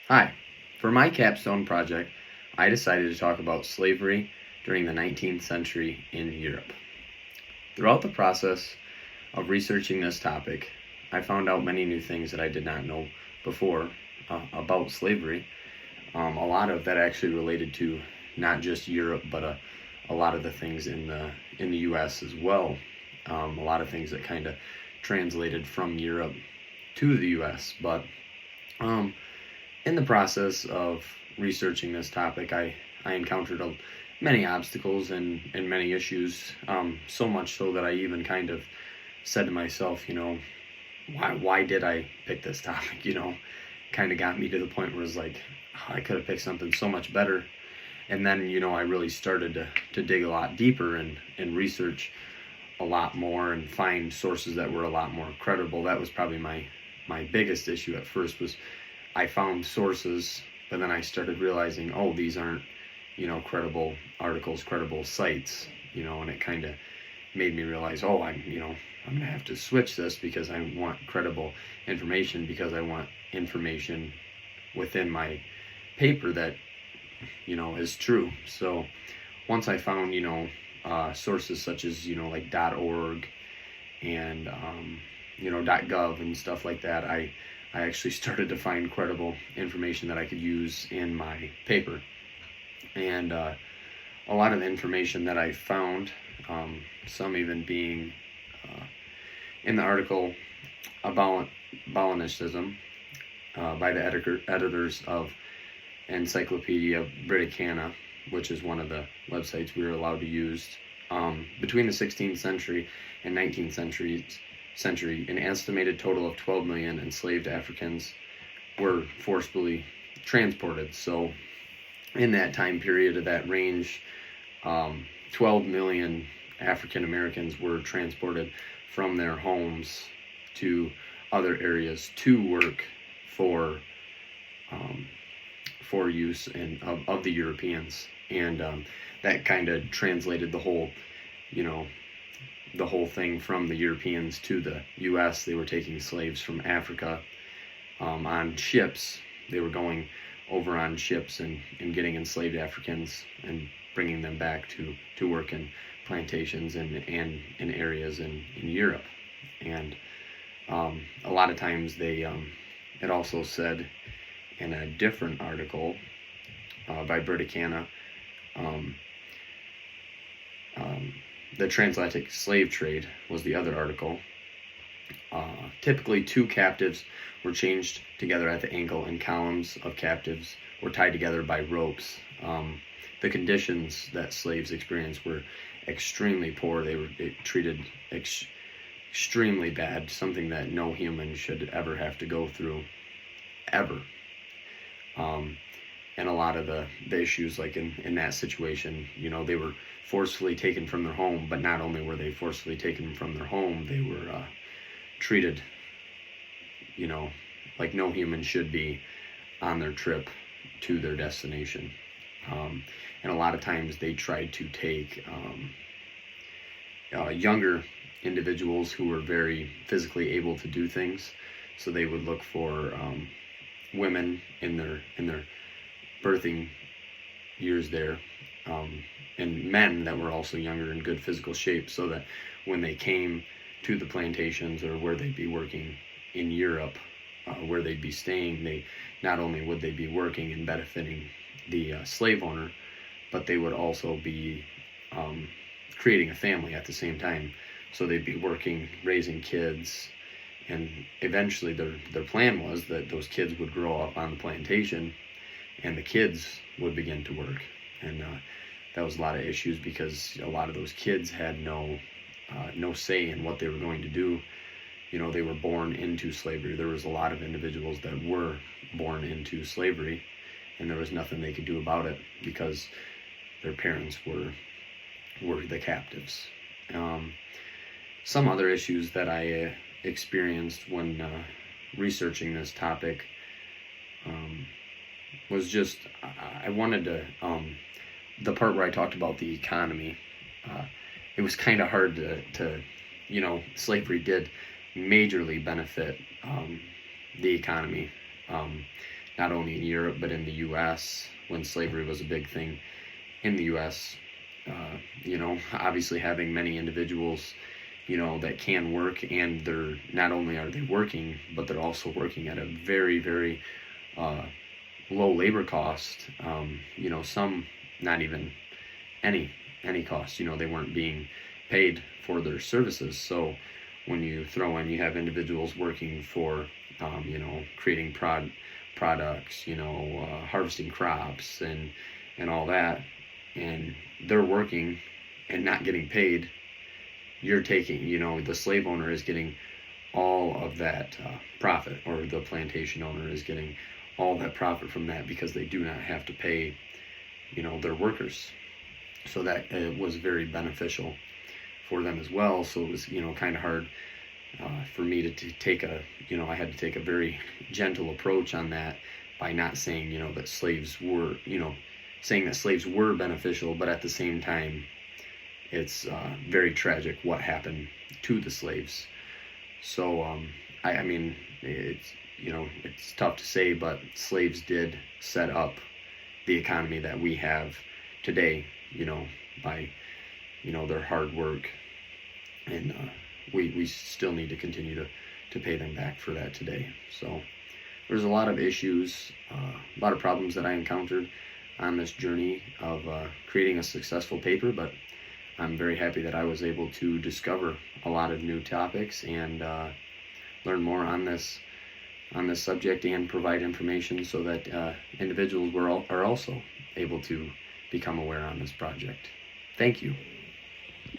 Hi. For my capstone project, I decided to talk about slavery during the 19th century in Europe. Throughout the process of researching this topic, I found out many new things that I did not know before about slavery. A lot of that actually related to not just Europe, but a lot of the things in the U.S. as well. A lot of things that kind of translated from Europe to the U.S. But um, in the process of researching this topic, I encountered many obstacles and many issues, so much so that I even kind of said to myself, why did I pick this topic? Kind of got me to the point where it was like, I could have picked something so much better. And then, I really started to dig a lot deeper and research a lot more and find sources that were a lot more credible. That was probably my biggest issue at first was I found sources, but then I started realizing, oh, these aren't, credible articles, credible sites, and it kind of made me realize, oh, I'm going to have to switch this because I want credible information, because I want information within my paper that, is true. So once I found, sources such as, like .org and, .gov and stuff like that, I actually started to find credible information that I could use in my paper. And a lot of the information that I found, some even being in the article about Bolonicism by the editors of Encyclopedia Britannica, which is one of the websites we were allowed to use. Between the 16th century and 19th century, an estimated total of 12 million enslaved Africans were forcibly transported. So in that time period of that range, 12 million African Americans were transported from their homes to other areas to work for use of the Europeans. And that kind of translated the whole, the whole thing from the Europeans to the U.S. They were taking slaves from Africa on ships. They were going over on ships and getting enslaved Africans and bringing them back to work in plantations and in areas in Europe. And a lot of times it also said in a different article by Britannica, the transatlantic slave trade was the other article. Typically, two captives were chained together at the ankle, and columns of captives were tied together by ropes. The conditions that slaves experienced were extremely poor. They were treated extremely bad, something that no human should ever have to go through, ever. And a lot of the issues, like in that situation, they were forcefully taken from their home, but not only were they forcefully taken from their home, they were treated, like no human should be on their trip to their destination. And a lot of times they tried to take younger individuals who were very physically able to do things. So they would look for women in their birthing years there, and men that were also younger in good physical shape, so that when they came to the plantations or where they'd be working in Europe, where they'd be staying, they not only would they be working and benefiting the slave owner, but they would also be creating a family at the same time. So they'd be working, raising kids, and eventually their plan was that those kids would grow up on the plantation and the kids would begin to work. And that was a lot of issues because a lot of those kids had no say in what they were going to do. They were born into slavery. There was a lot of individuals that were born into slavery, and there was nothing they could do about it because their parents were the captives. Some other issues that I experienced when researching this topic was just I wanted to the part where I talked about the economy. It was kind of hard to slavery did majorly benefit the economy. not only in Europe but in the U.S. when slavery was a big thing in the U.S. Obviously having many individuals, that can work, and they're not only are they working, but they're also working at a very, very low labor cost. Some not even any cost. They weren't being paid for their services. So when you throw in, you have individuals working for, creating products, harvesting crops and all that, and they're working and not getting paid. You're taking, the slave owner is getting all of that profit, or the plantation owner is getting all that profit from that, because they do not have to pay, their workers. So that was very beneficial for them as well. So it was, kind of hard for me to take I had to take a very gentle approach on that, by not saying, that slaves were, saying that slaves were beneficial, but at the same time, it's very tragic what happened to the slaves. So I mean, it's tough to say, but slaves did set up the economy that we have today, by, their hard work, and we still need to continue to pay them back for that today. So there's a lot of issues, a lot of problems that I encountered on this journey of creating a successful paper, but I'm very happy that I was able to discover a lot of new topics and learn more on this subject, and provide information so that individuals are also able to become aware on this project. Thank you.